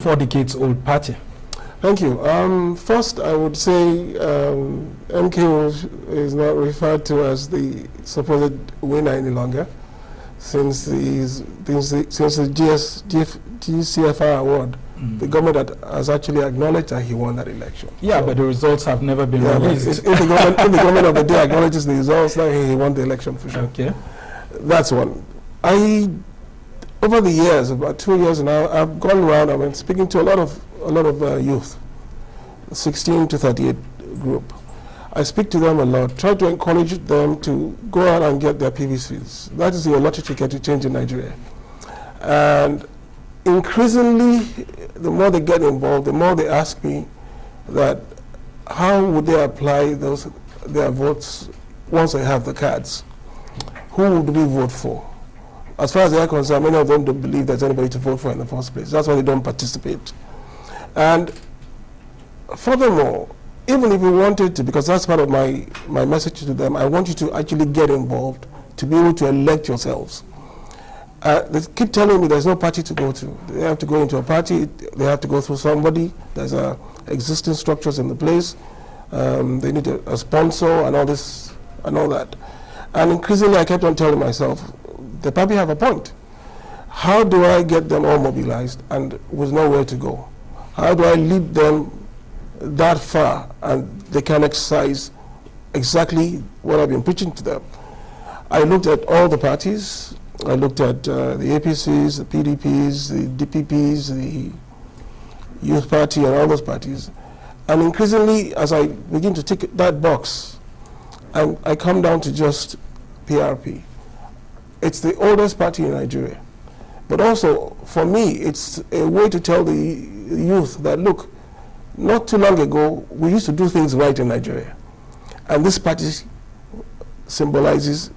4-decades-old party? Thank you. First, I would say MK is not referred to as the supposed winner any longer, since the GCFR award. The government has actually acknowledged that he won that election. Yeah, so, but the results have never been released. If the government of the day acknowledges the results, then he won the election for sure. Okay. That's one. Over the years, about 2 years now, I've gone around. I've been speaking to a lot of youth, 16 to 38 group. I speak to them a lot, try to encourage them to go out and get their PVCs. That is your lottery ticket to change in Nigeria. And increasingly, the more they get involved, the more they ask me that how would they apply their votes once they have the cards? Who would we vote for? As far as they are concerned, many of them don't believe there's anybody to vote for in the first place. That's why they don't participate. And furthermore, even if you wanted to, because that's part of my message to them, I want you to actually get involved to be able to elect yourselves. They keep telling me there's no party to go to. They have to go into a party, they have to go through somebody. There's existing structures in the place. They need a sponsor and all this and all that. And increasingly I kept on telling myself, they probably have a point. How do I get them all mobilized and with nowhere to go? How do I lead them that far and they can exercise exactly what I've been preaching to them? I looked at all the parties. I looked at the APCs, the PDPs, the DPPs, the Youth Party and all those parties. And increasingly, as I begin to tick that box, I come down to just PRP. It's the oldest party in Nigeria. But also, for me, it's a way to tell the youth that, look, not too long ago, we used to do things right in Nigeria. And this party symbolizes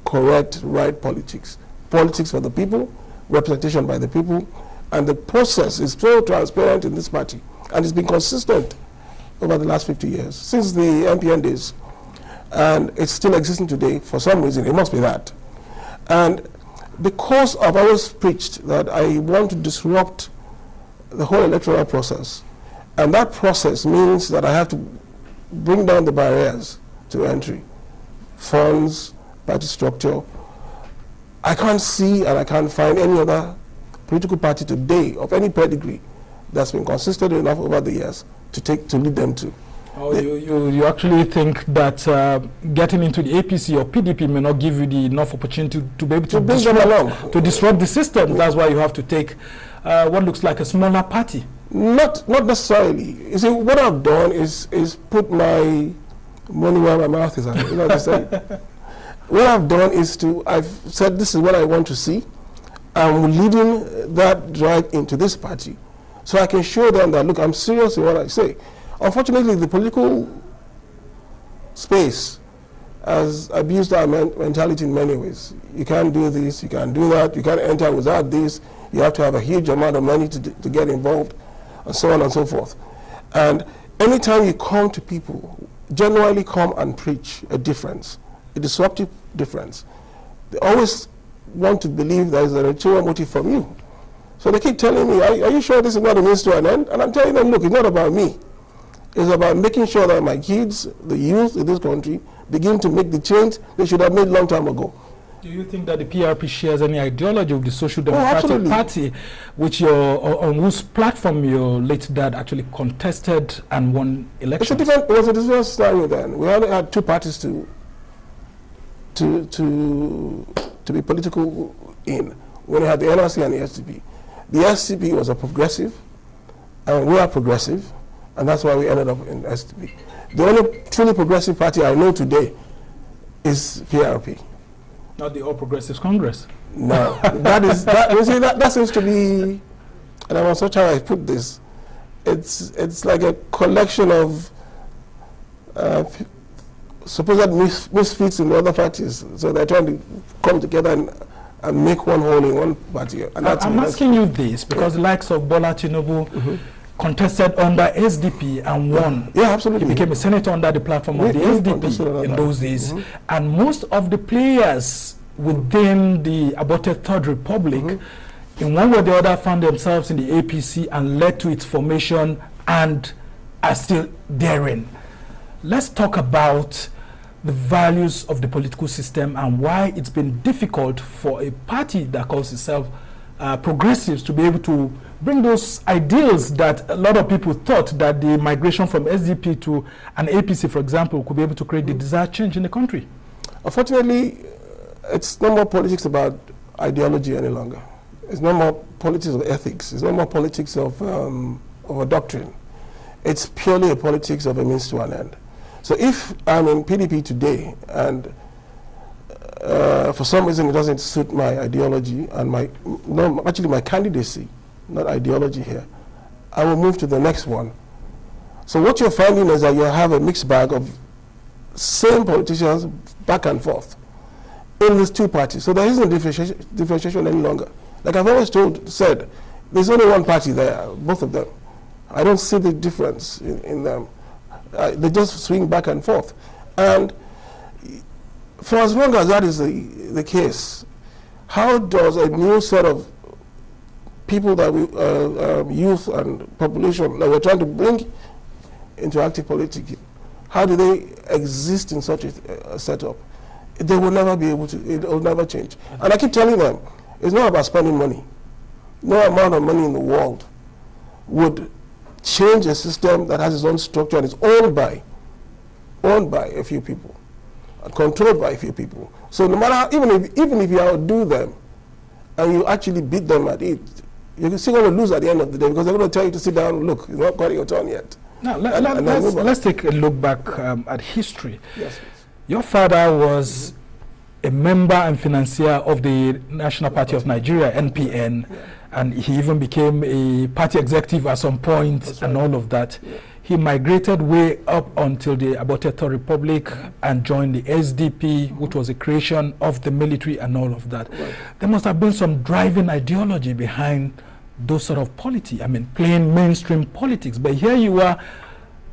correct, right politics. Politics for the people, representation by the people, and the process is so transparent in this party. And it's been consistent over the last 50 years, since the MPN days. And it's still existing today for some reason. It must be that. And because I've always preached that I want to disrupt the whole electoral process, and that process means that I have to bring down the barriers to entry, funds, party structure. I can't see and I can't find any other political party today of any pedigree that's been consistent enough over the years to lead them to. Oh, you actually think that getting into the APC or PDP may not give you the enough opportunity to be able to disrupt the system? Yeah. That's why you have to take what looks like a smaller party. Not necessarily. You see, what I've done is put my money where my mouth is. You know what I'm saying? What I've done is I've said this is what I want to see. I'm leading that drive into this party, so I can show them that, look, I'm serious in what I say. Unfortunately, the political space has abused our mentality in many ways. You can't do this, you can't do that, you can't enter without this, you have to have a huge amount of money to get involved, and so on and so forth. And anytime you come to people, genuinely come and preach a difference, a disruptive difference, they always want to believe there is an ulterior motive from you. So they keep telling me, are you sure this is not a means to an end? And I'm telling them, look, it's not about me. It's about making sure that my kids, the youth in this country, begin to make the change they should have made a long time ago. Do you think that the PRP shares any ideology with the Social Democratic Party, which on whose platform your late dad actually contested and won elections? It was a different scenario then. We only had two parties to be political in. We only had the NRC and the SDP. The SDP was a progressive, and we are progressive, and that's why we ended up in SDP. The only truly progressive party I know today is PRP. Not the All Progressives Congress. No, that seems to be, and I'm not sure how I put this. It's like a collection of supposed misfits in the other parties. So they're trying to come together and make one whole in one party. And I'm asking you this because the likes of Bola Tinubu contested under SDP and won. Yeah, absolutely. He became a senator under the platform of the SDP in those days. And most of the players within the aborted Third Republic in one way or the other found themselves in the APC and led to its formation and are still therein. Let's talk about the values of the political system and why it's been difficult for a party that calls itself progressives to be able to bring those ideals that a lot of people thought that the migration from SDP to an APC, for example, could be able to create the desired change in the country. Unfortunately, it's no more politics about ideology any longer. It's no more politics of ethics. It's no more politics of a doctrine. It's purely a politics of a means to an end. So if I'm in PDP today and for some reason it doesn't suit my ideology and my candidacy, not ideology here, I will move to the next one. So what you're finding is that you have a mixed bag of same politicians back and forth in these two parties. So there isn't differentiation any longer. Like I've always said, there's only one party there, both of them. I don't see the difference in them. They just swing back and forth. And for as long as that is the case, how does a new set of people that we, youth and population that we're trying to bring into active politics, how do they exist in such a setup? They will never be able to, it will never change. And I keep telling them, it's not about spending money. No amount of money in the world would change a system that has its own structure and is owned by a few people and controlled by a few people. So no matter how, even if you outdo them and you actually beat them at it, you're still going to lose at the end of the day because they're going to tell you to sit down and look, it's not quite your turn yet. Now, let's take a look back at history. Yes, please. Your father was a member and financier of the National Party of Nigeria, NPN, and he even became a party executive at some point and all of that. Yeah. He migrated way up until the aborted Third Republic and joined the SDP, which was a creation of the military and all of that. Right. There must have been some driving ideology behind those sort of politics. I mean, playing mainstream politics. But here you are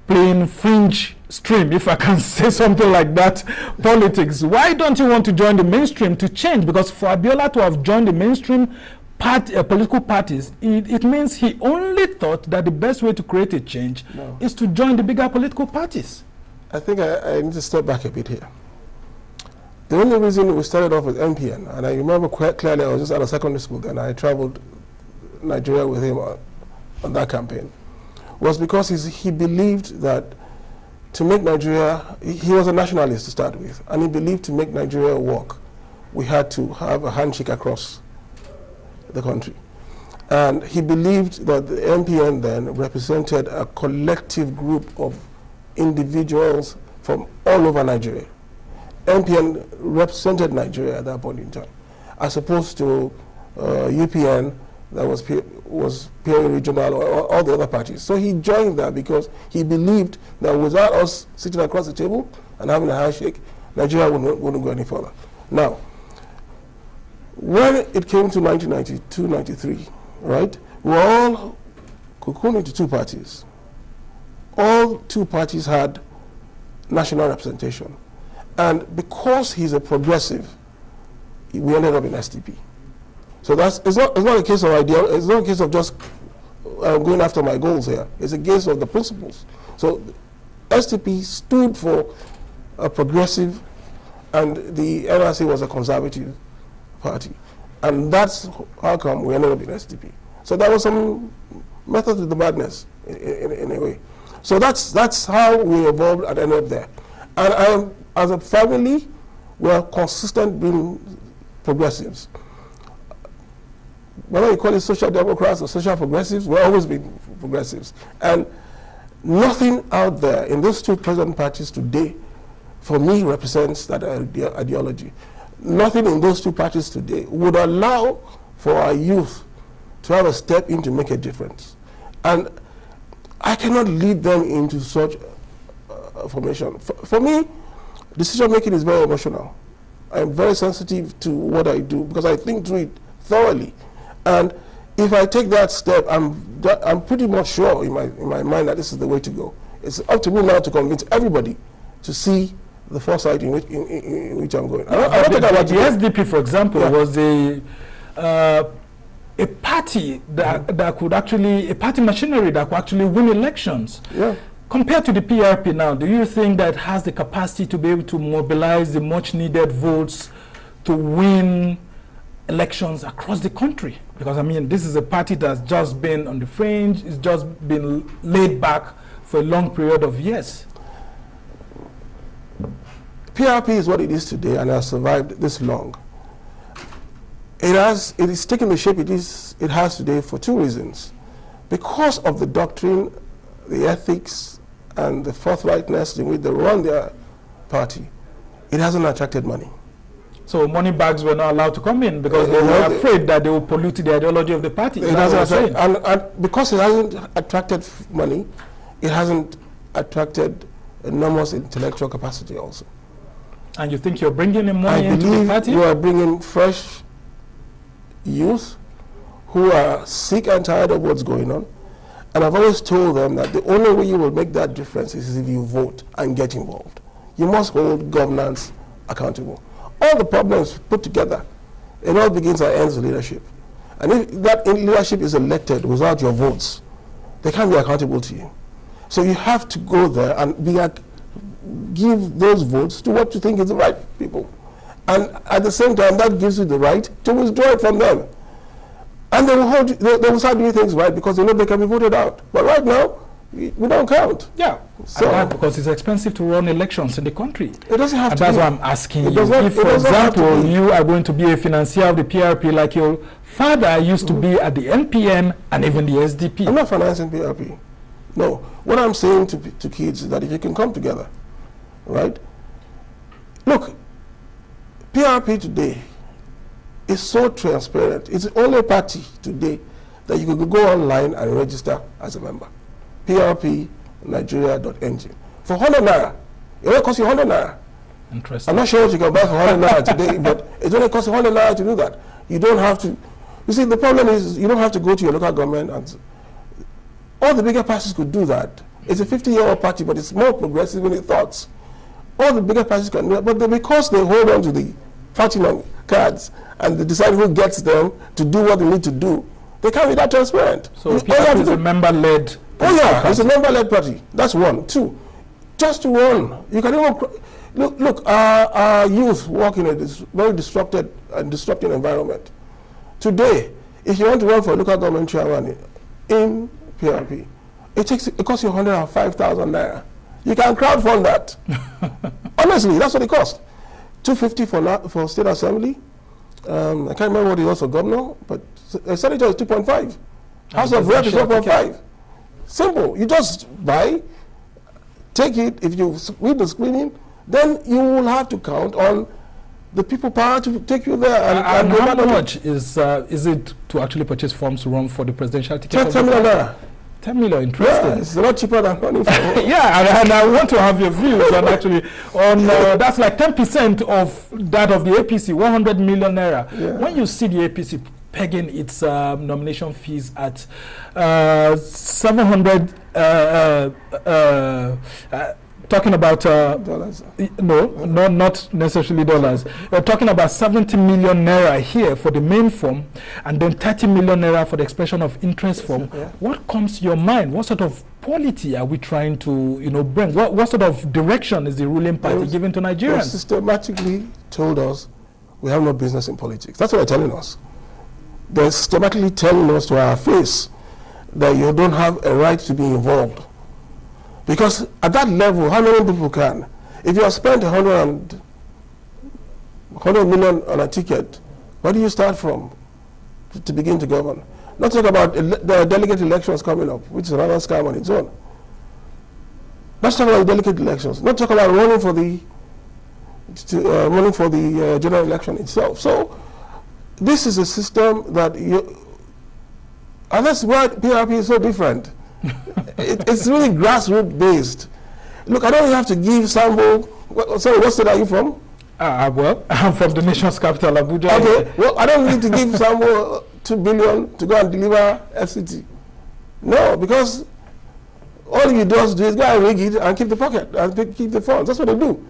playing fringe stream, if I can say something like that, politics. Why don't you want to join the mainstream to change? Because for Abiola to have joined the mainstream political parties, it means he only thought that the best way to create a change is to join the bigger political parties. I think I need to step back a bit here. The only reason we started off with NPN, and I remember quite clearly, I was just out of secondary school then, I traveled Nigeria with him on that campaign, was because he believed that to make Nigeria, he was a nationalist to start with, and he believed to make Nigeria work, we had to have a handshake across the country. And he believed that the NPN then represented a collective group of individuals from all over Nigeria. NPN represented Nigeria at that point in time, as opposed to UPN that was purely regional, or all the other parties. So he joined that because he believed that without us sitting across the table and having a handshake, Nigeria wouldn't go any further. Now, when it came to 1992, 93, right, we were all cocooned into two parties. All two parties had national representation. And because he's a progressive, we ended up in SDP. So it's not a case of idea, it's not a case of just going after my goals here. It's a case of the principles. So SDP stood for a progressive and the NRC was a conservative party. And that's how come we ended up in SDP. So there was some method to the madness in a way. So that's how we evolved and ended up there. And as a family, we are consistent being progressives. Whether you call it social democrats or social progressives, we've always been progressives. And nothing out there in those two present parties today, for me, represents that ideology. Nothing in those two parties today would allow for our youth to have a step in to make a difference. And I cannot lead them into such formation. For me, decision making is very emotional. I'm very sensitive to what I do because I think through it thoroughly. And if I take that step, I'm pretty much sure in my mind that this is the way to go. It's up to me now to convince everybody to see the foresight in which I'm going. I don't think the SDP, for example, was a a party that could actually, a party machinery that could actually win elections. Yeah. Compared to the PRP now, do you think that has the capacity to be able to mobilize the much needed votes to win elections across the country? Because I mean, this is a party that's just been on the fringe, it's just been laid back for a long period of years. PRP is what it is today and has survived this long. It is taking the shape it has today for two reasons. Because of the doctrine, the ethics, and the forthrightness in which they run their party, it hasn't attracted money. So money bags were not allowed to come in because they were afraid that they will pollute the ideology of the party. It hasn't and because it hasn't attracted money, it hasn't attracted enormous intellectual capacity also. And you think you're bringing in money into the party? You are bringing fresh youth who are sick and tired of what's going on. And I've always told them that the only way you will make that difference is if you vote and get involved. You must hold governance accountable. All the problems put together, it all begins and ends with leadership. And if that leadership is elected without your votes, they can't be accountable to you. So you have to go there and give those votes to what you think is the right people. And at the same time, that gives you the right to withdraw it from them. And they will start doing things right because they know they can be voted out. But right now, we don't count. Yeah, so because it's expensive to run elections in the country. It doesn't have and to that's be. why I'm asking you. If, for example, you are going to be a financier of the PRP like your father used to be at the NPN and even the SDP. I'm not financing PRP. No. What I'm saying to kids is that if you can come together, right? Look, PRP today is so transparent. It's the only party today that you can go online and register as a member. PRPNigeria.ng. For 100 naira. It only costs you 100 naira. Interesting. I'm not sure what you can buy for 100 naira today, but it only costs you 100 naira to do that. You don't have to. You see, the problem is you don't have to go to your local government. And all the bigger parties could do that. It's a 50-year-old party, but it's more progressive in its thoughts. All the bigger parties can do that, but because they hold on to the party cards and they decide who gets them to do what they need to do, they can't be that transparent. So PRP is a member-led. Oh yeah, it's a member-led party. That's one. Two, just to run. You can even look. Our youth work in a very disrupted and disrupting environment. Today, if you want to run for a local government chairman in PRP, it costs you 105,000 naira. You can crowdfund that. Honestly, that's what it costs. 250 for state assembly. I can't remember what it was for governor, but senator is 2.5. House of Rep is 1.5. Simple. You just buy, take it. If you read the screening, then you will have to count on the people power to take you there. And how much is it to actually purchase forms to run for the presidential ticket? 10 million naira. 10 million, interesting. Yeah, it's a lot cheaper than running for. Yeah, and I want to have your views on actually on that's like 10% of that of the APC, 100 million naira. Yeah. When you see the APC pegging its nomination fees at 700 talking about dollars. No, not necessarily dollars. We're talking about 70 million naira here for the main form, and then 30 million naira for the expression of interest form. Yeah. What comes to your mind? What sort of polity are we trying to, bring? What sort of direction is the ruling party giving to Nigerians? They systematically told us we have no business in politics. That's what they're telling us. They're systematically telling us to our face that you don't have a right to be involved. Because at that level, how many people can? If you have spent 100 million on a ticket, where do you start from to begin to govern? Not talk about the delegate elections coming up, which is another scam on its own. Let's talk about delegate elections. Not talk about running for the general election itself. So this is a system that and that's why PRP is so different. It's really grassroots based. Look, I don't have to give Sambo. Sorry, what state are you from? Well, I'm from the nation's capital, Abuja. Okay, well, I don't need to give Sambo 2 billion to go and deliver FCT. No, because all you do is go and rig it and keep the pocket and keep the funds. That's what they do.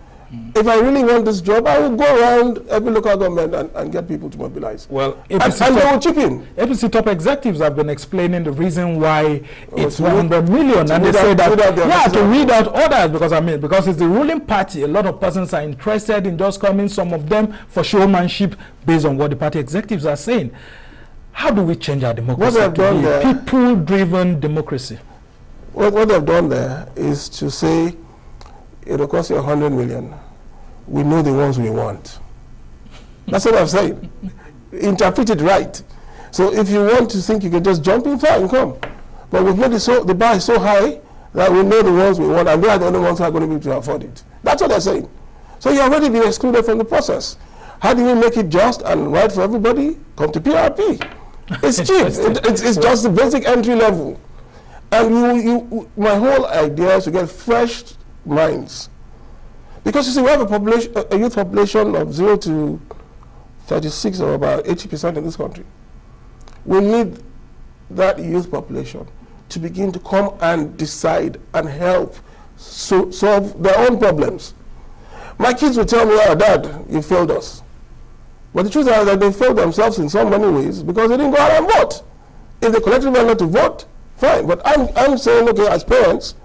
If I really want this job, I will go around every local government and get people to mobilize. Well, and they will chip in. APC top executives have been explaining the reason why it's 100 million, and they say that to weed out others, because it's the ruling party. A lot of persons are interested in just coming. Some of them for showmanship, based on what the party executives are saying. How do we change our democracy to be a people-driven democracy? What they've done there is to say, it'll cost you 100 million. We know the ones we want. That's what I'm saying. Interpret it right. So if you want to think you can just jump in, fine, come. But we've made the bar is so high that we know the ones we want, and they are the only ones who are going to be able to afford it. That's what they're saying. So you've already been excluded from the process. How do we make it just and right for everybody? Come to PRP. It's cheap. It's just the basic entry level. And my whole idea is to get fresh minds. Because you see, we have a youth population of 0 to 36, or about 80% in this country. We need that youth population to begin to come and decide and help solve their own problems. My kids will tell me, "Oh, Dad, you failed us." But the truth is that they failed themselves in so many ways because they didn't go out and vote. If they collectively are not to vote, fine. But I'm saying, okay, as parents,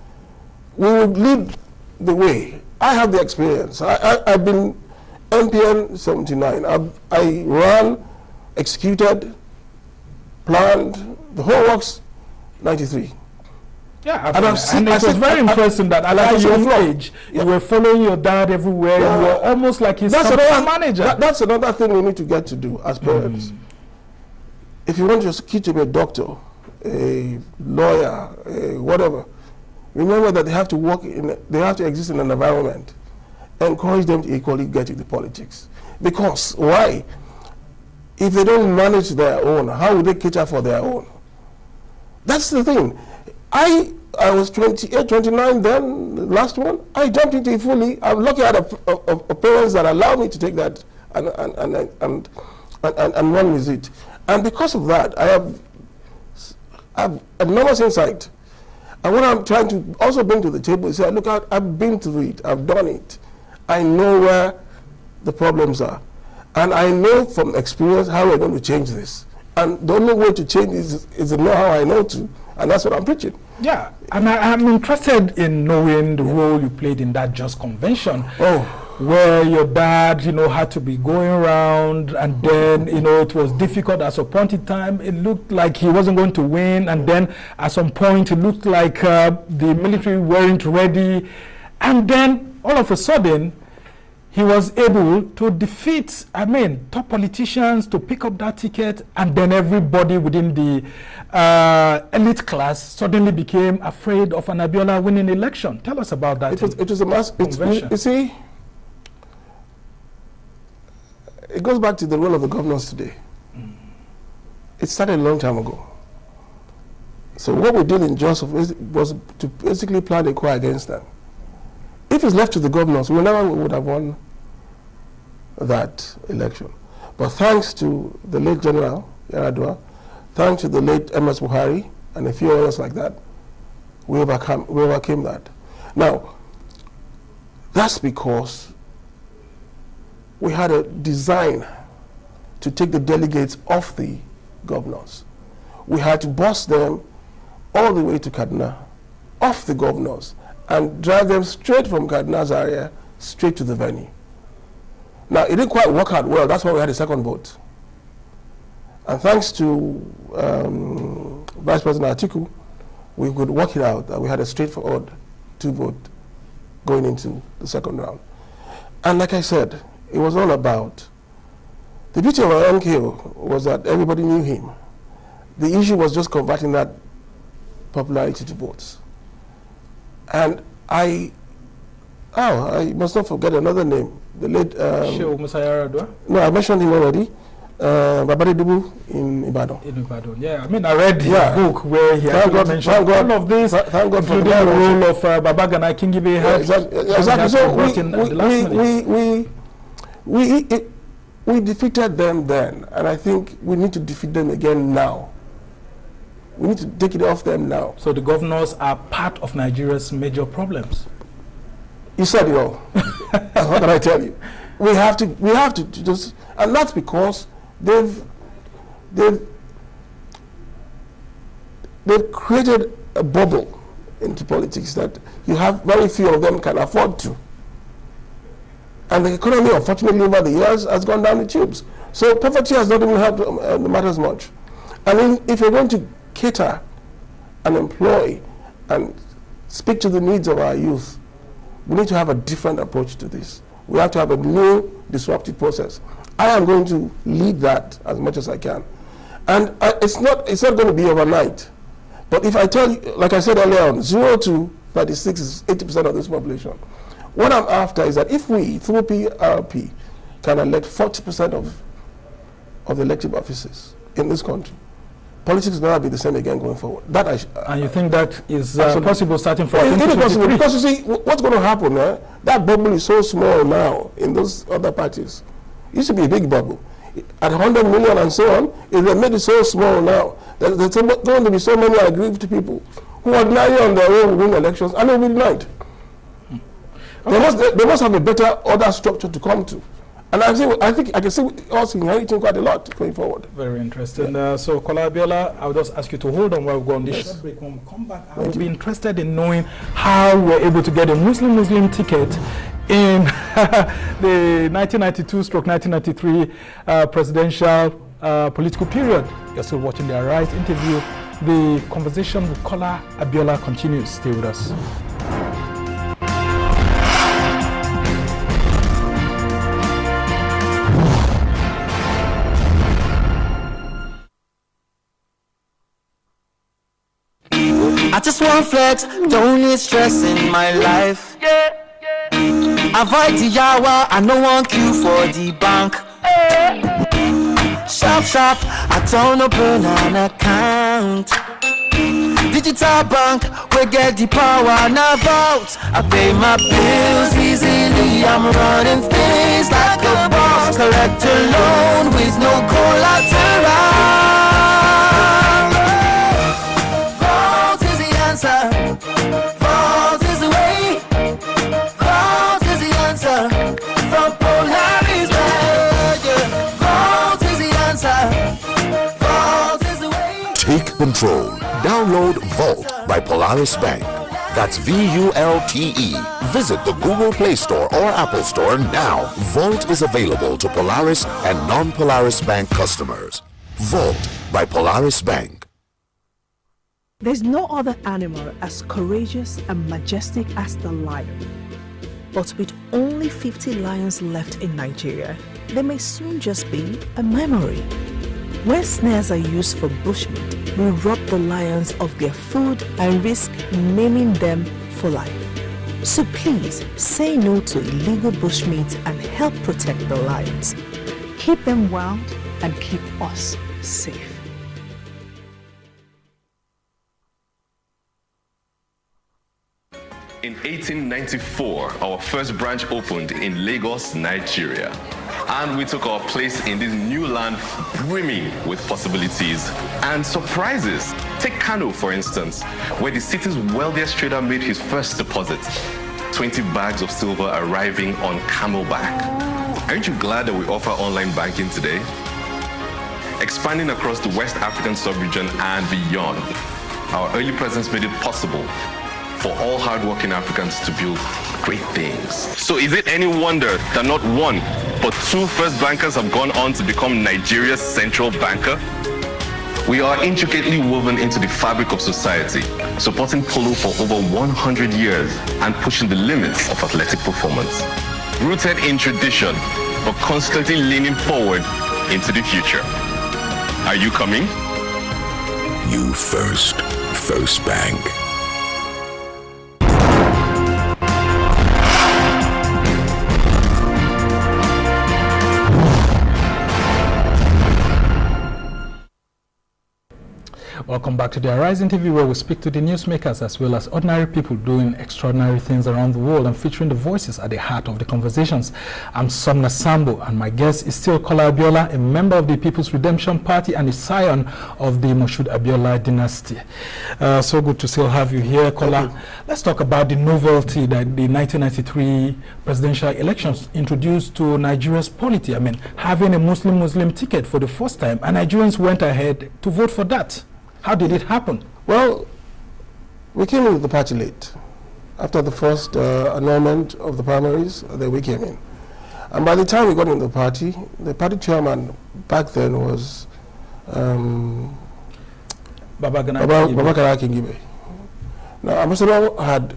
we will lead the way. I have the experience. I've been MPN 79. I ran, executed, planned the whole works 93. Yeah, and it was very impressive that at a young age, you were following your dad everywhere. You were almost like his manager. That's another thing we need to get to do as parents. If you want your kid to be a doctor, a lawyer, whatever, remember that they have to they have to exist in an environment. Encourage them to equally get into politics. Because why? If they don't manage their own, how will they cater for their own? That's the thing. I was 28, 29 then, the last one. I jumped into it fully. I'm lucky I had a parents that allowed me to take that and run with it. And because of that, I have enormous insight. And what I'm trying to also bring to the table is, look, I've been through it. I've done it. I know where the problems are. And I know from experience how we're going to change this. And the only way to change this is to know how I know to. And that's what I'm preaching. Yeah, and I'm interested in knowing the role you played in that Just Convention. Where your dad, had to be going around, and then, it was difficult at some point in time. It looked like he wasn't going to win, and then at some point it looked like the military weren't ready. And then all of a sudden, he was able to defeat, top politicians to pick up that ticket, and then everybody within the elite class suddenly became afraid of an Abiola winning election. Tell us about that. It was a mass convention. You see, it goes back to the role of the governors today. It started a long time ago. So what we did in Joseph was to basically plan a coup against them. If it's left to the governors, we never would have won that election. But thanks to the late General Yaradua, thanks to the late MS Buhari, and a few others like that, we overcame that. Now, that's because we had a design to take the delegates off the governors. We had to bus them all the way to Kaduna, off the governors, and drive them straight from Kaduna area, straight to the venue. Now, it didn't quite work out well. That's why we had a second vote. And thanks to Vice President Atiku, we could work it out that we had a straightforward 2-vote going into the second round. And like I said, it was all about, the beauty of our MKO was that everybody knew him. The issue was just converting that popularity to votes. And I must not forget another name. The late no, I mentioned him already. Babade Dubu in Ibadan. In Ibadan, yeah. I read his book where he mentioned all of this, thank God for the role of Baba Gana Kingibe. Exactly. So we defeated them then, and I think we need to defeat them again now. We need to take it off them now. So the governors are part of Nigeria's major problems. You said it all. What can I tell you? We have to just, and that's because they've created a bubble into politics that you have very few of them can afford to. And the economy, unfortunately, over the years has gone down the tubes. So poverty has not even helped the matters much. And if you're going to cater and employ and speak to the needs of our youth, we need to have a different approach to this. We have to have a new disruptive process. I am going to lead that as much as I can. And it's not going to be overnight. But if I tell you, like I said earlier on, 0 to 36 is 80% of this population. What I'm after is that if we, through PRP, can elect 40% of the elective offices in this country, politics will never be the same again going forward. And you think that is possible starting from 2023? It is possible, because you see, what's going to happen, that bubble is so small now in those other parties. It used to be a big bubble. At 100 million and so on, they made it so small now. There's going to be so many aggrieved people who ordinarily on their own win elections and they will be denied. They must have a better order structure to come to. And I think I can see us inheriting quite a lot going forward. Very interesting. Yeah. So, Kola Abiola, I'll just ask you to hold on while we go on this short break. When we come back, I would be interested in knowing how we're able to get a Muslim ticket in the 1992-1993 presidential political period. You're still watching the Arise interview. The conversation with Kola Abiola continues. Stay with us. I just want flex, don't need stress in my life. Avoid the yawa, I no want queue for the bank. Sharp, I don't open an account. Digital bank, we get the power, now vote. I pay my bills easily, I'm running things like a boss. Collect a loan with no collateral. Vault is the way. Vault is the answer. From Polaris Bank. Vault is the answer. Vault is the way. Take control. Download Vault by Polaris Bank. That's VULTE. Visit the Google Play Store or Apple Store now. Vault is available to Polaris and non-Polaris Bank customers. Vault by Polaris Bank. There's no other animal as courageous and majestic as the lion. But with only 50 lions left in Nigeria, they may soon just be a memory. When snares are used for bushmeat, we rob the lions of their food and risk maiming them for life. So please, say no to illegal bushmeat and help protect the lions. Keep them wild and keep us safe. In 1894, our first branch opened in Lagos, Nigeria. And we took our place in this new land brimming with possibilities and surprises. Take Kano, for instance, where the city's wealthiest trader made his first deposit. 20 bags of silver arriving on camelback. Aren't you glad that we offer online banking today? Expanding across the West African sub-region and beyond, our early presence made it possible for all hardworking Africans to build great things. So is it any wonder that not one, but two first bankers have gone on to become Nigeria's central banker? We are intricately woven into the fabric of society, supporting polo for over 100 years and pushing the limits of athletic performance. Rooted in tradition, but constantly leaning forward into the future. Are you coming? You first. First Bank. Welcome back to the Horizon TV, where we speak to the newsmakers as well as ordinary people doing extraordinary things around the world and featuring the voices at the heart of the conversations. I'm Somna Sambo, and my guest is still Kola Abiola, a member of the People's Redemption Party and a scion of the Moshood Abiola dynasty. So good to still have you here, Kola. Let's talk about the novelty that the 1993 presidential elections introduced to Nigeria's polity. I mean, having a Muslim ticket for the first time, and Nigerians went ahead to vote for that. How did it happen? Well, we came into the party late. After the first annulment of the primaries, then we came in. And by the time we got into the party chairman back then was Babakar Kingibe. Now, Ambassador had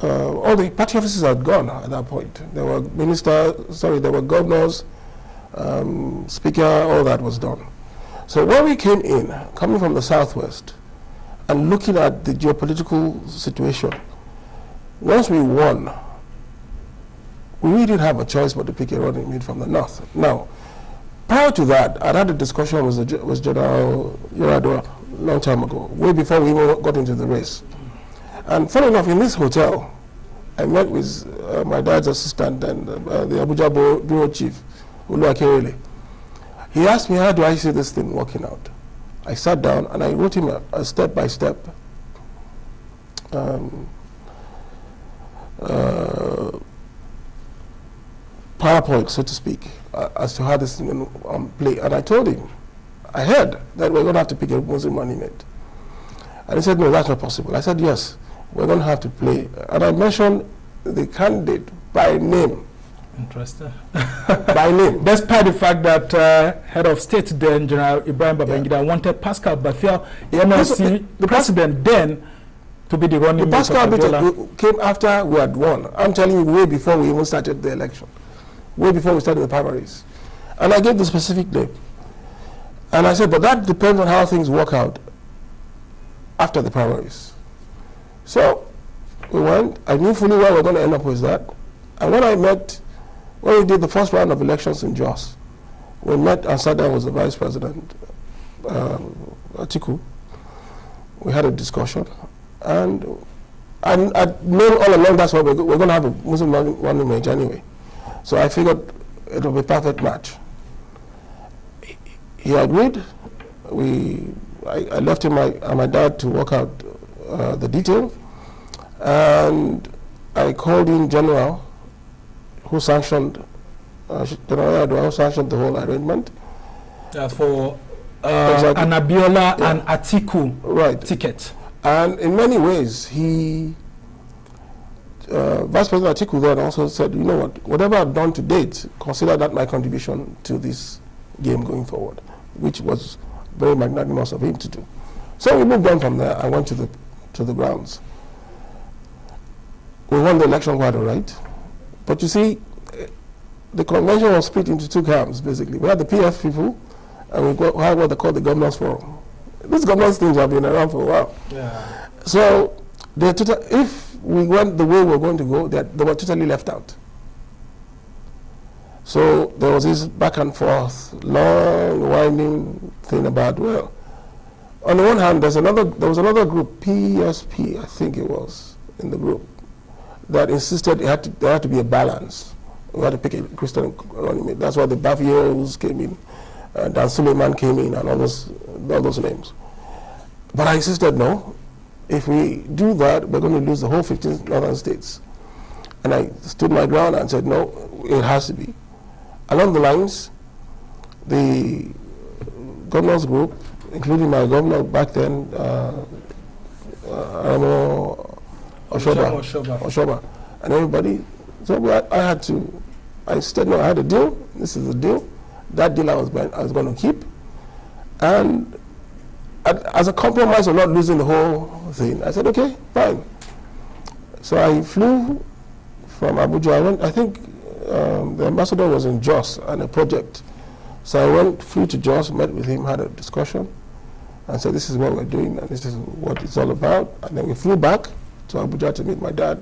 all the party officers had gone at that point. There were there were governors, speaker, all that was done. So when we came in, coming from the southwest, and looking at the geopolitical situation, once we won, we really didn't have a choice but to pick a running mate from the north. Now, prior to that, I had a discussion with General Yaradua a long time ago, way before we even got into the race. And funny enough, in this hotel, I met with my dad's assistant and the Abuja bureau chief, Ulu Akerele. He asked me, how do I see this thing working out? I sat down and I wrote him a step-by-step PowerPoint, so to speak, as to how this thing will play. And I told him, I heard that we're going to have to pick a Muslim running mate. And he said, no, that's not possible. I said, yes, we're going to have to play. And I mentioned the candidate by name. Interesting. By name. Despite the fact that head of state then, General Ibrahim Babangida, wanted Pascal Bafia, the NLC president then, to be the running mate of Abiola. Came after we had won. I'm telling you, way before we even started the election. Way before we started the primaries. And I gave the specific name. And I said, but that depends on how things work out after the primaries. So we went. I knew fully well we were going to end up with that. And when we did the first round of elections in Jos, we met and sat down with the Vice President, Atiku. We had a discussion. And I knew all along that's why we're going to have a Muslim running mate anyway. So I figured it would be a perfect match. He agreed. I left him and my dad to work out the detail. And I called in General, who sanctioned the whole arrangement. For exactly. An Abiola and Atiku ticket. And in many ways, Vice President Atiku then also said, you know what, whatever I've done to date, consider that my contribution to this game going forward, which was very magnanimous of him to do. So we moved on from there and went to the grounds. We won the election quite all right. But you see, the convention was split into two camps, basically. We had the PF people, and we had what they call the Governors Forum. These governors things have been around for a while. Yeah. So, if we went the way we were going to go, they were totally left out. So, there was this back and forth, long, winding thing about, well, on the one hand, there was another group, PSP, I think it was, in the group, that insisted there had to be a balance. We had to pick a Christian running mate. That's why the Bafios came in, Dan Suleiman came in, and all those names. But I insisted, no. If we do that, we're going to lose the whole 15 northern states. And I stood my ground and said, no, it has to be. Along the lines, the governors group, including my governor back then, Oshoba, and everybody. So I said, no, I had a deal. This is the deal. That deal I was going to keep. And as a compromise of not losing the whole thing, I said, okay, fine. So I flew from Abuja. I think the ambassador was in Jos on a project. So I flew to Jos, met with him, had a discussion, and said, this is what we're doing, and this is what it's all about. And then we flew back to Abuja to meet my dad,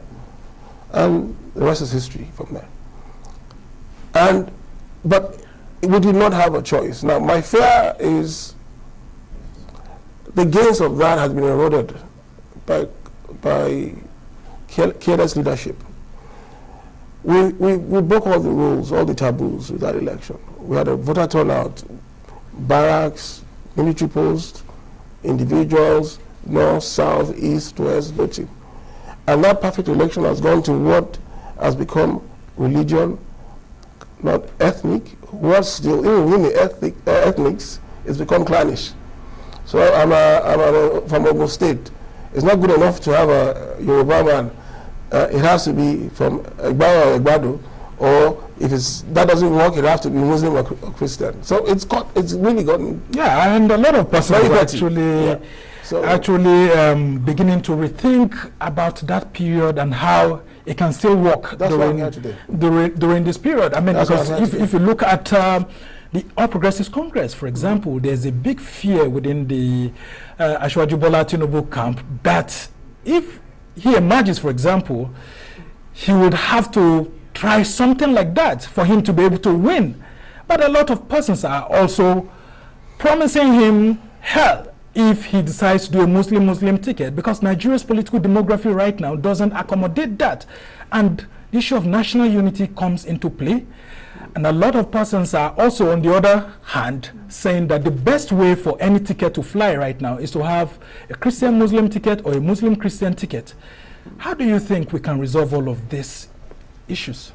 and the rest is history from there. But we did not have a choice. Now, my fear is the gains of that has been eroded by careless leadership. We broke all the rules, all the taboos with that election. We had a voter turnout, barracks, military posts, individuals, north, south, east, west, voting. And that perfect election has gone to what has become religion, not ethnic, was still, even within the ethnics, it's become clannish. So I'm from Ogun State. It's not good enough to have a Yoruba man. It has to be from Egba or Egbado, or if that doesn't work, it has to be Muslim or Christian. So it's really gotten... Yeah, and a lot of persons are actually beginning to rethink about that period and how it can still work during this period. I mean, because if you look at the All Progressives Congress, for example, there's a big fear within the Asiwaju Bola Tinubu camp that if he emerges, for example, he would have to try something like that for him to be able to win. But a lot of persons are also promising him hell if he decides to do a Muslim ticket, because Nigeria's political demography right now doesn't accommodate that. And the issue of national unity comes into play. And a lot of persons are also, on the other hand, saying that the best way for any ticket to fly right now is to have a Christian-Muslim ticket or a Muslim-Christian ticket. How do you think we can resolve all of these issues?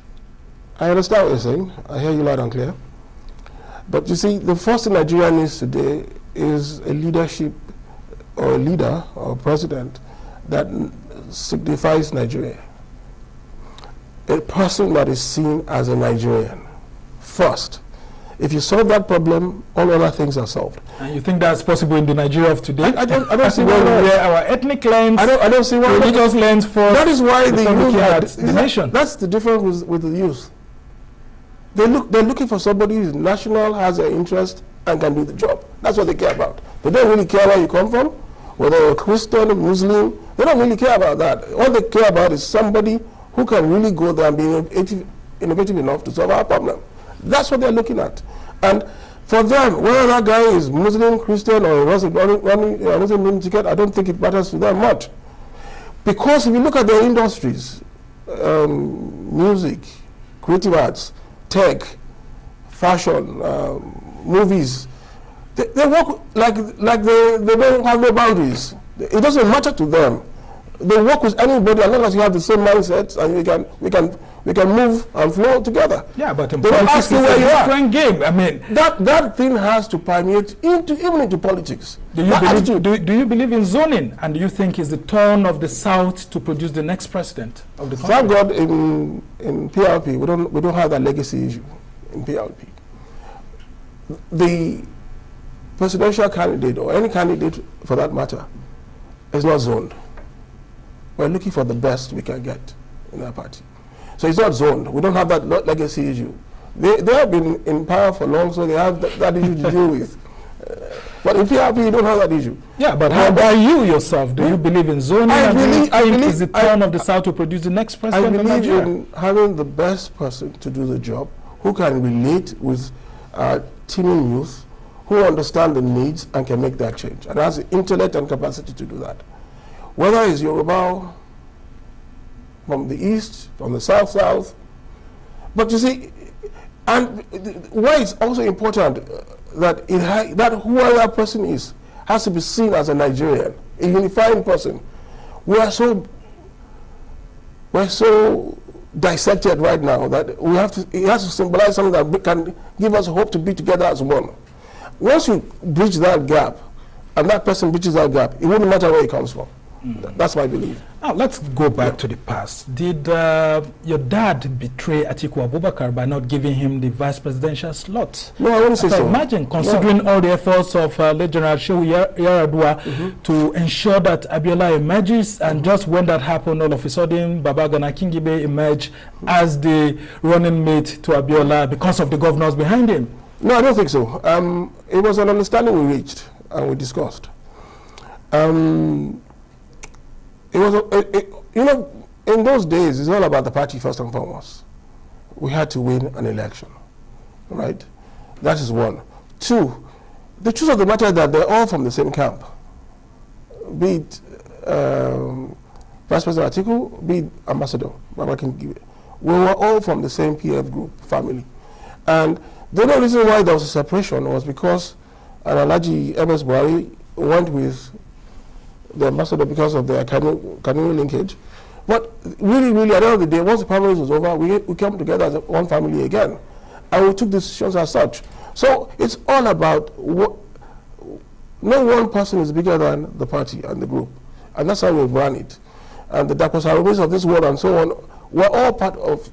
I understand what you're saying. I hear you loud and clear. But you see, the first thing Nigeria needs today is a leadership or a leader or a president that signifies Nigeria. A person that is seen as a Nigerian. First, if you solve that problem, all other things are solved. And you think that's possible in the Nigeria of today? I don't see why not. Where our ethnic lens, I don't see why religious lens for that is why the youth the nation. That's the difference with the youth. They're looking for somebody who's national, has an interest, and can do the job. That's what they care about. They don't really care where you come from, whether you're a Christian, Muslim. They don't really care about that. All they care about is somebody who can really go there and be innovative enough to solve our problem. That's what they're looking at. And for them, whether that guy is Muslim, Christian, or running a Muslim ticket, I don't think it matters to them much. Because if you look at their industries, music, creative arts, tech, fashion, movies, they work like they don't have no boundaries. It doesn't matter to them. They work with anybody as long as you have the same mindset, and we can move and flow together. Yeah, but in politics, it's a different game. I mean, that thing has to permeate even into politics. Do you believe in zoning? And do you think it's the turn of the South to produce the next president of the country? Thank God in PLP we don't have that legacy issue in PLP. The presidential candidate or any candidate for that matter is not zoned. We're looking for the best we can get in our party. So it's not zoned. We don't have that legacy issue. They have been in power for long, so they have that issue to deal with. But in PRP, you don't have that issue. Yeah, but how about you yourself? Do you believe in zoning? I believe it's the turn of the South to produce the next president of Nigeria? I believe in having the best person to do the job, who can relate with our teeming youth, who understand the needs and can make that change, and has the intellect and capacity to do that. Whether it's Yoruba, from the east, from the south. But you see, and why it's also important that that whoever that person is has to be seen as a Nigerian, a unifying person. We're so dissected right now that it has to symbolize something that can give us hope to be together as one. Once you bridge that gap, and that person bridges that gap, it wouldn't matter where he comes from. That's my belief. Now let's go back to the past. Did your dad betray Atiku Abubakar by not giving him the vice presidential slot? No, I wouldn't say so. Imagine, considering all the efforts of late General Shehu Yaradua to ensure that Abiola emerges, and just when that happened, all of a sudden, Baba Gana Kingibe emerged as the running mate to Abiola because of the governors behind him. No, I don't think so. It was an understanding we reached and we discussed. It was, you know, in those days, it's all about the party first and foremost. We had to win an election, right? That is one. Two, the truth of the matter is that they're all from the same camp. be it Vice President Atiku, be it Ambassador Babakingbe, we were all from the same PF group family. And the only reason why there was a separation was because Alhaji MS Buhari went with the ambassador because of their Kanuri linkage. But really, at the end of the day, once the primary was over, we came together as one family again. And we took decisions as such. So it's all about what, no one person is bigger than the party and the group. And that's how we've run it. And the Dr. Sarabis of this world and so on, we're all part of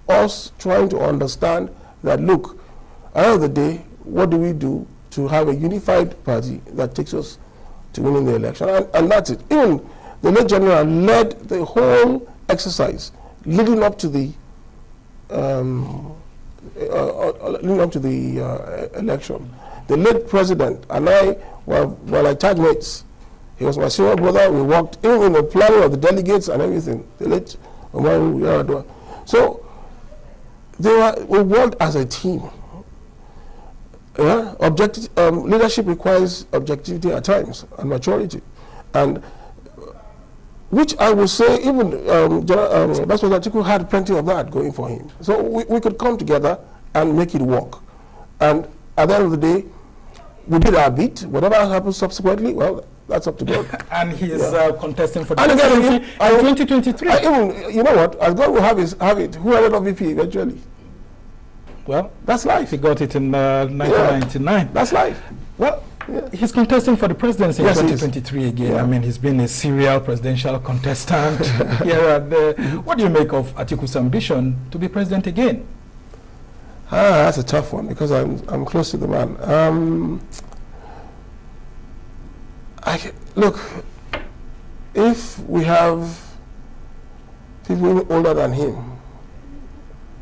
us trying to understand that, look, at the end of the day, what do we do to have a unified party that takes us to winning the election? And that's it. Even the late general led the whole exercise leading up to the election. The late president and I were like tag mates. He was my senior brother. We worked even in the planning of the delegates and everything. The late Umaru Yar'Adua. So we worked as a team. Yeah? Leadership requires objectivity at times and maturity, and which I would say even Vice President Atiku had plenty of that going for him. So we could come together and make it work. And at the end of the day, we did our bit. Whatever happens subsequently, well, that's up to God. And he is contesting for the presidency in 2023. Even, you know what? As God will have it, who ended up VP eventually? Well, that's life. He got it in 1999. Yeah, that's life. Well, he's contesting for the presidency in 2023 again. Yeah. I mean, he's been a serial presidential contestant here and there. What do you make of Atiku's ambition to be president again? That's a tough one because I'm close to the man. Look, if we have people older than him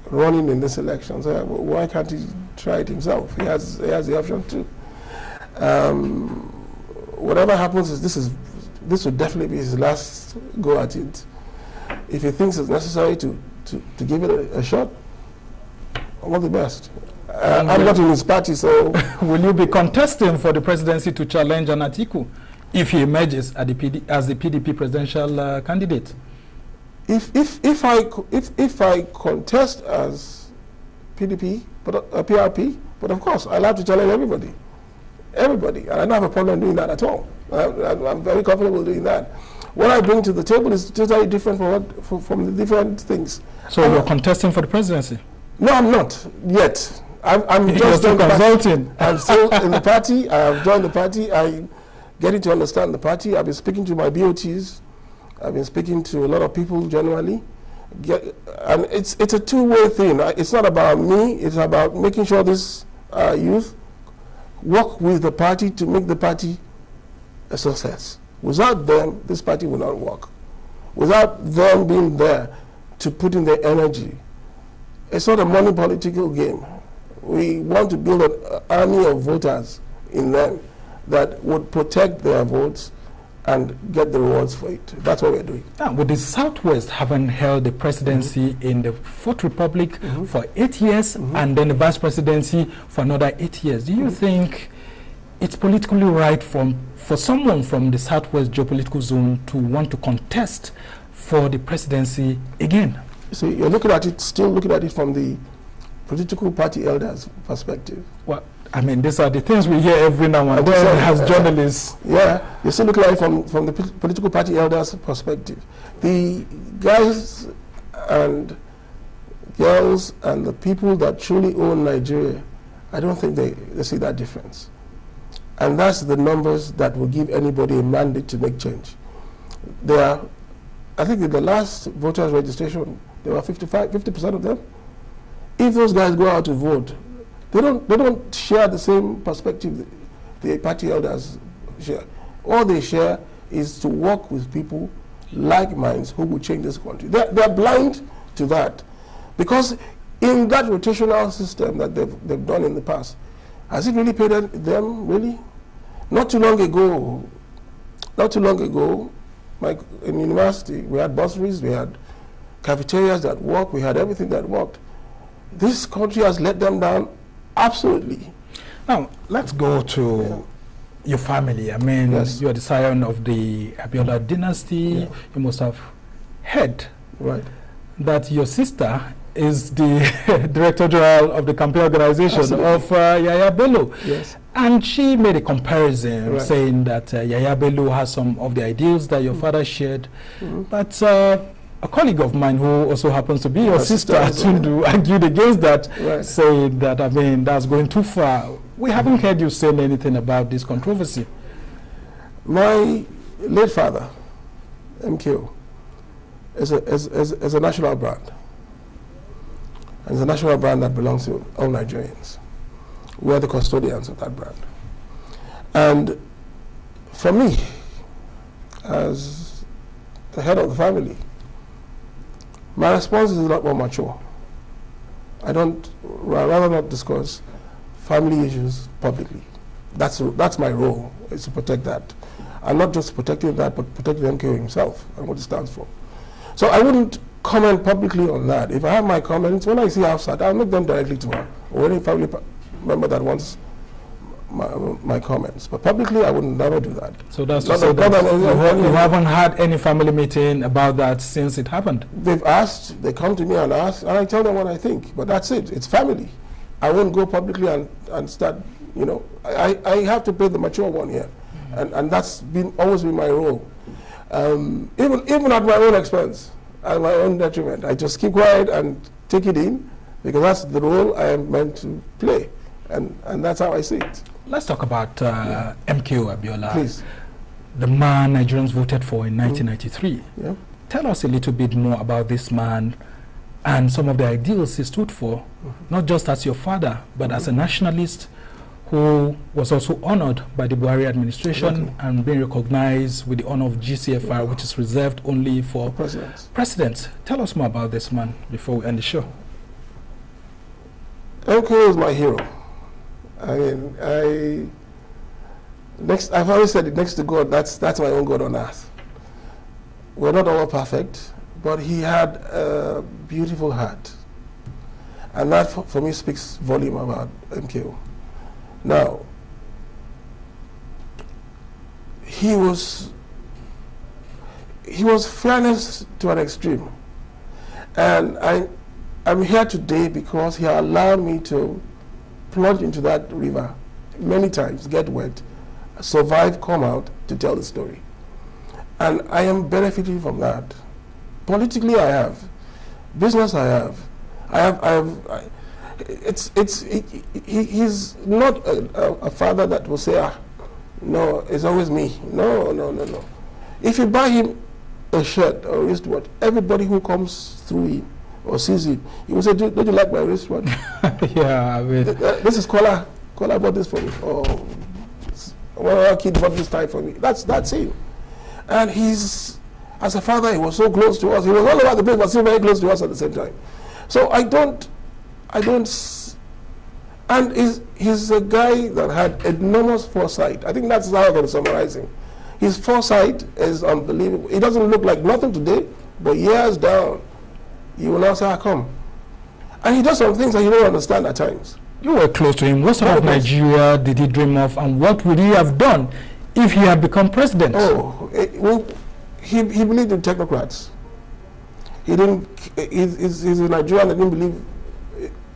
running in this election, so why can't he try it himself? He has the option to. Whatever happens, this will definitely be his last go at it. If he thinks it's necessary to give it a shot, I want the best. I'm not in his party, so. Will you be contesting for the presidency to challenge Atiku if he emerges as the PDP presidential candidate? If I contest as PDP, but PRP, but of course I'll have to challenge everybody, and I don't have a problem doing that at all. I'm very comfortable doing that. What I bring to the table is totally different from the different things. So you're contesting for the presidency? No, I'm not yet. I'm just consulting. I'm still in the party. I have joined the party. I'm getting to understand the party. I've been speaking to my BOTs. I've been speaking to a lot of people generally. And it's a two-way thing. It's not about me. It's about making sure this youth work with the party to make the party a success. Without them, this party will not work. Without them being there to put in their energy, it's not a money political game. We want to build an army of voters in them that would protect their votes and get the rewards for it. That's what we're doing. Now, with the Southwest having held the presidency in the Fourth Republic for 8 years and then the vice presidency for another 8 years, do you think it's politically right for someone from the Southwest geopolitical zone to want to contest for the presidency again? So you're looking at it, still looking at it from the political party elders' perspective. Well, I mean, these are the things we hear every now and then as journalists. Yeah, you're still looking at it from the political party elders' perspective. The guys and girls and the people that truly own Nigeria, I don't think they see that difference. And that's the numbers that will give anybody a mandate to make change. I think in the last voters registration, there were 50% of them. If those guys go out to vote, they don't share the same perspective the party elders share. All they share is to work with people like minds who will change this country. They're blind to that, because in that rotational system that they've done in the past, has it really paid them really? Not too long ago, like in university, we had bursaries, we had cafeterias that worked, we had everything that worked. This country has let them down, absolutely. Now, let's go to your family. I mean, Yes. you are the scion of the Abiola dynasty. Yeah. You must have heard Right. that your sister is the Director General of the campaign organization Absolutely. of Yaya Bello. Yes. And she made a comparison Right. saying that Yaya Bello has some of the ideals that your father shared. But a colleague of mine who also happens to be your sister, Tundu, argued against that, Right. saying that, I mean, that's going too far. We haven't heard you saying anything about this controversy. My late father, MKO, is a national brand. And it's a national brand that belongs to all Nigerians. We are the custodians of that brand. And for me, as the head of the family, my response is a lot more mature. I'd rather not discuss family issues publicly. That's my role, is to protect that. I'm not just protecting that, but protecting MKO himself and what he stands for. So I wouldn't comment publicly on that. If I have my comments, when I see outside, I'll make them directly to her or any family member that wants my comments. But publicly, I would never do that. So that's to say that you haven't had any family meeting about that since it happened? They've asked, they come to me and ask, and I tell them what I think. But that's it. It's family. I won't go publicly and start, you know, I have to play the mature one here. And that's always been my role. Even at my own expense, at my own detriment, I just keep quiet and take it in, because that's the role I am meant to play. And that's how I see it. Let's talk about MKO Abiola. Please. The man Nigerians voted for in 1993. Yeah. Tell us a little bit more about this man and some of the ideals he stood for, not just as your father, but as a nationalist who was also honored by the Buhari administration and being recognized with the honor of GCFR, which is reserved only for presidents. Tell us more about this man before we end the show. MKO is my hero. I mean, I've always said it, next to God, that's my own God on earth. We're not all perfect, but he had a beautiful heart. And that, for me, speaks volume about MKO. Now, he was fearless to an extreme. And I'm here today because he allowed me to plunge into that river many times, get wet, survive, come out to tell the story. And I am benefiting from that. Politically, I have. Business, I have. He's not a father that will say, no, it's always me. No. If you buy him a shirt or a wristwatch, everybody who comes through him or sees him, he will say, don't you like my wristwatch? Yeah, I mean. This is Kola. Kola bought this for me. Or one of our kids bought this tie for me. That's him. And he's, as a father, he was so close to us. He was all over the place, but still very close to us at the same time. So I don't, and he's a guy that had enormous foresight. I think that's how I'm going to summarize him. His foresight is unbelievable. He doesn't look like nothing today, but years down, you will now say, come. And he does some things that you don't understand at times. You were close to him. What sort of Nigeria did he dream of, and what would he have done if he had become president? He believed in technocrats. He's a Nigerian that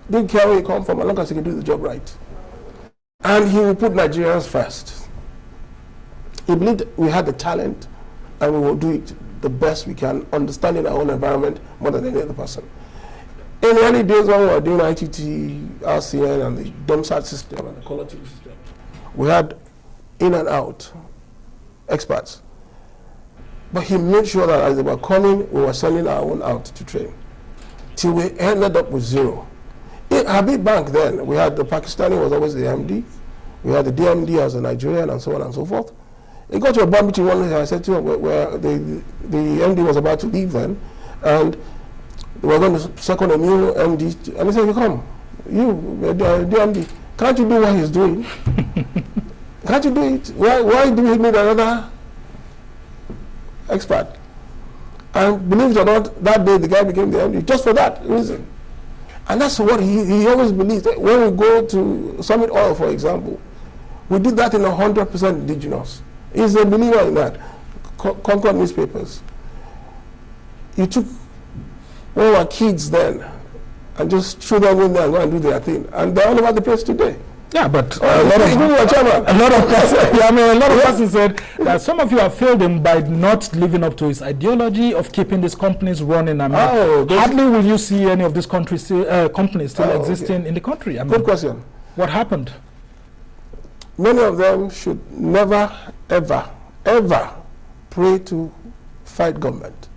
didn't care where he come from, as long as he can do the job right. And he will put Nigerians first. He believed we had the talent and we will do it the best we can, understanding our own environment more than any other person. In the early days when we were doing ITT, RCN, and the DOMSAT system and the quality system, we had in and out experts. But he made sure that as they were coming, we were sending our own out to train, till we ended up with zero. In Habib Bank then, we had the Pakistani was always the MD, we had the DMD as a Nigerian, and so on and so forth. It got to a board meeting one day, I said to him, where the MD was about to leave then, and we were going to second a new MD, and he said, you come, DMD, can't you do what he's doing? Can't you do it? Why do we need another expert? And believe it or not, that day the guy became the MD, just for that reason. And that's what he always believed. When we go to Summit Oil, for example, We did that in 100% indigenous. He's a believer in that. Concord newspapers. You took one of our kids then and just threw them in there and go and do their thing. And they're all over the place today. Yeah, but a lot of persons said that some of you have failed him by not living up to his ideology of keeping these companies running. I mean, hardly will you see any of these companies still existing in the country. I mean, good question. What happened? Many of them should never, ever, ever pray to fight government.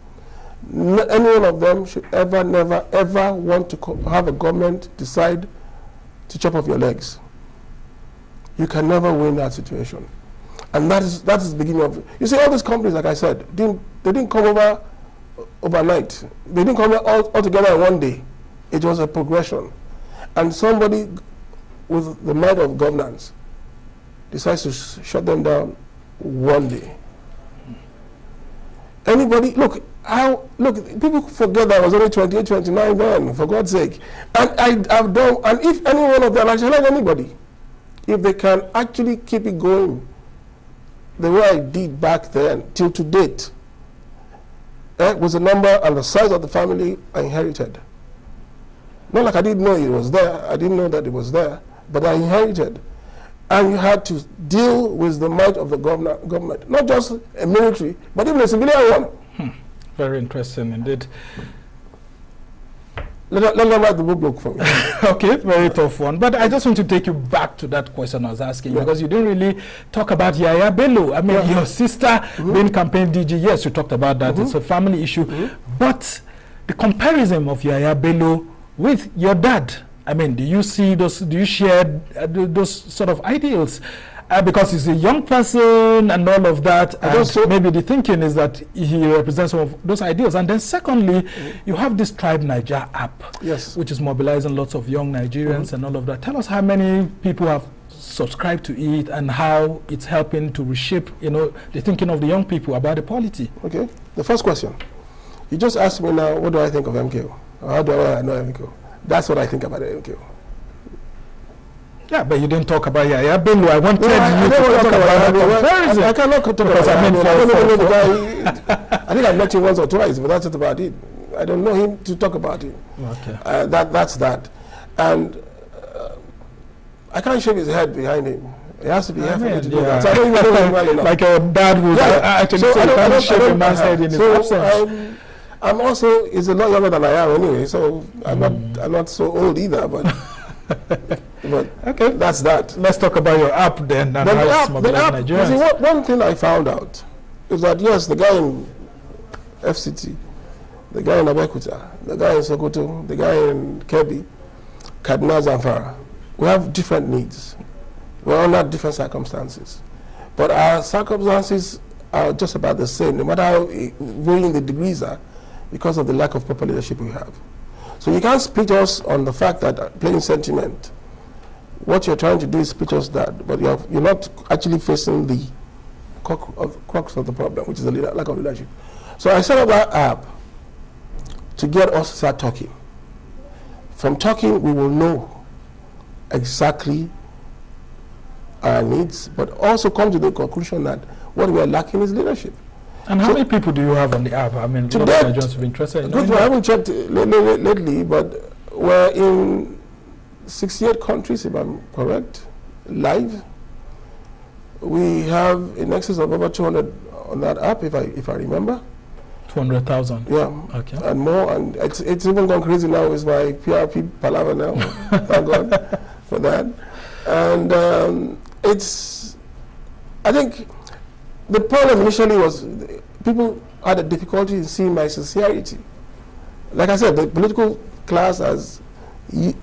Any one of them should ever, never, ever want to have a government decide to chop off your legs. You can never win that situation. And that is the beginning of it. You see, all these companies, like I said, they didn't come over overnight. They didn't come all together in one day. It was a progression. And somebody with the might of governance decides to shut them down one day. Anybody, look, people forget that I was only 28, 29 then, for God's sake. And I've done, and if any one of them, actually like anybody, if they can actually keep it going the way I did back then, till to date, was the number and the size of the family I inherited. Not like I didn't know it was there, I didn't know that it was there, but I inherited. And you had to deal with the might of the government, not just a military, but even a civilian one. Very interesting indeed. Let them write the book for me. Okay, very tough one. But I just want to take you back to that question I was asking, because you didn't really talk about Yaya Bello. I mean, your sister being campaign DG, yes, you talked about that. It's a family issue. But the comparison of Yaya Bello with your dad, I mean, do you see those, do you share those sort of ideals? Because he's a young person and all of that, and maybe the thinking is that he represents some of those ideals. And then secondly, you have this Tribe Niger app, which is mobilizing lots of young Nigerians and all of that. Tell us how many people have subscribed to it and how it's helping to reshape, the thinking of the young people about the polity. Okay, the first question. You just asked me now, what do I think of MKO? How do I know MKO? That's what I think about MKO. Yeah, but you didn't talk about Yaya Bello. I wanted you to talk about comparison. I cannot talk about I think I've met him once or twice, but that's just about it. I don't know him to talk about him. Okay. That's that. And I can't shave his head behind him. It has to be here for me to do that. So I don't even know him well enough. Like a dad would actually say, I can't shave a man's head in his absence. I'm also, he's a lot younger than I am anyway, so I'm not so old either, but okay, that's that. Let's talk about your app then. And the app, you see, one thing I found out is that, yes, the guy in FCT, the guy in Abeokuta, the guy in Sokoto, the guy in Kebbi, Kaduna, Zamfara, we have different needs. We're under different circumstances. But our circumstances are just about the same, no matter how varying the degrees are, because of the lack of proper leadership we have. So you can't split us on the fact that playing sentiment. What you're trying to do is split us that, but you're not actually facing the crux of the problem, which is the lack of leadership. So I set up that app to get us to start talking. From talking, we will know exactly our needs, but also come to the conclusion that what we are lacking is leadership. And how many people do you have on the app? I mean, today, I just been interested in I haven't checked lately, but we're in 68 countries, if I'm correct, live. We have in excess of over 200 on that app, if I remember. 200,000. Yeah. Okay. And more, and it's even gone crazy now with my PRP palaver now. Thank God for that. And I think the problem initially was people had a difficulty in seeing my sincerity. Like I said, the political class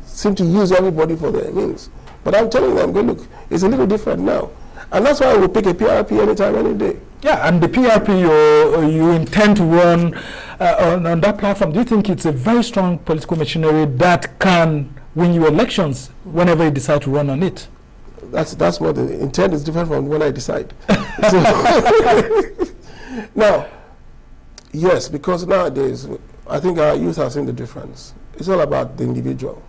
seemed to use everybody for their means. But I'm telling them, go look, it's a little different now. And that's why I will pick a PRP anytime, any day. Yeah, and the PRP you intend to run on that platform, do you think it's a very strong political machinery that can win you elections whenever you decide to run on it? That's what the intent is different from when I decide. Now, yes, because nowadays, I think our youth have seen the difference. It's all about the individual.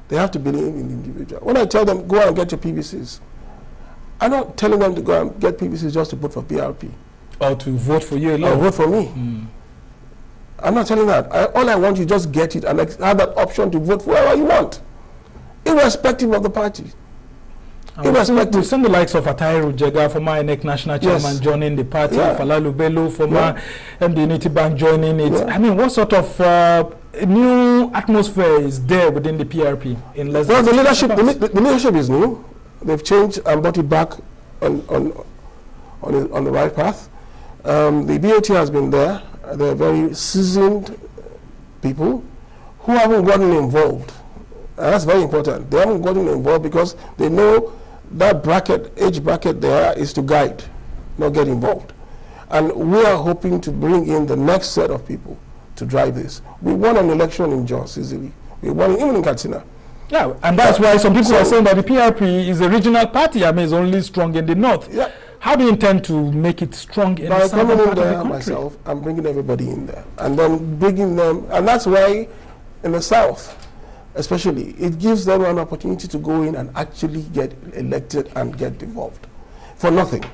They have to believe in the individual. When I tell them, go out and get your PVCs, I'm not telling them to go and get PVC just to vote for PRP. Or to vote for you alone. Or vote for me. I'm not telling that. All I want you just get it and have that option to vote for whoever you want, irrespective of the party. We've seen the likes of Atairu Jega, former INEC national chairman, joining the party, Falalu Bello, former MD Unity Bank, joining it. I mean, what sort of new atmosphere is there within the PRP in less than the leadership is new. They've changed and brought it back on the right path. The BOT has been there. They're very seasoned people who haven't gotten involved. And that's very important. They haven't gotten involved because they know that age bracket there is to guide, not get involved. And we are hoping to bring in the next set of people to drive this. We won an election in Jos easily. We won even in Katsina. Yeah, and that's why some people are saying that the PRP is a regional party. I mean, it's only strong in the north. Yeah. How do you intend to make it strong in the southern part of the country? Myself, I'm bringing everybody in there, and then bringing them, and that's why in the south, especially, it gives them an opportunity to go in and actually get elected and get involved for nothing,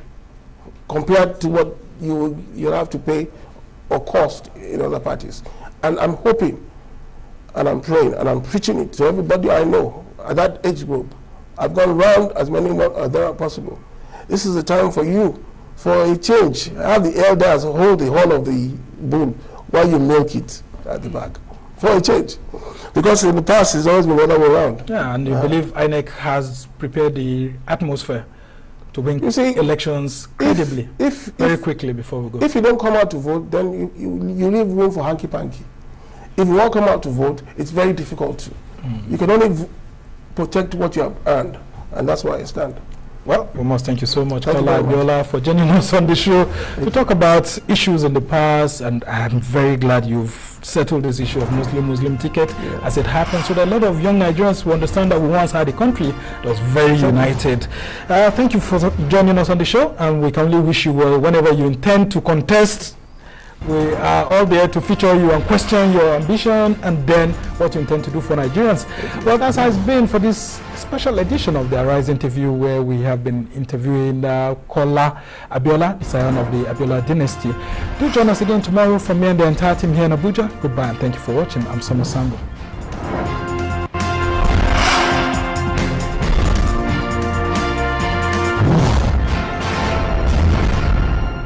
compared to what you have to pay or cost in other parties. And I'm hoping, and I'm praying, and I'm preaching it to everybody I know at that age group. I've gone round as many as there are possible. This is the time for you, for a change. Have the elders hold the whole of the bull while you milk it at the back, for a change. Because in the past, it's always been the other way around. Yeah, and you believe INEC has prepared the atmosphere to win elections credibly, very quickly before we go. If you don't come out to vote, then you leave room for hanky-panky. If you won't come out to vote, it's very difficult to. You can only protect what you have earned, and that's why I stand. Well, we must thank you so much, Kola Abiola, for joining us on the show to talk about issues in the past, and I'm very glad you've settled this issue of Muslim ticket as it happens, so that a lot of young Nigerians who understand that we once had a country that was very united. Thank you for joining us on the show, and we can only wish you well whenever you intend to contest. We are all there to feature you and question your ambition and then what you intend to do for Nigerians. Well, that has been for this special edition of the Arise interview, where we have been interviewing Kola Abiola, the scion of the Abiola dynasty. Do join us again tomorrow from me and the entire team here in Abuja. Goodbye and thank you for watching. I'm Summer Sambo.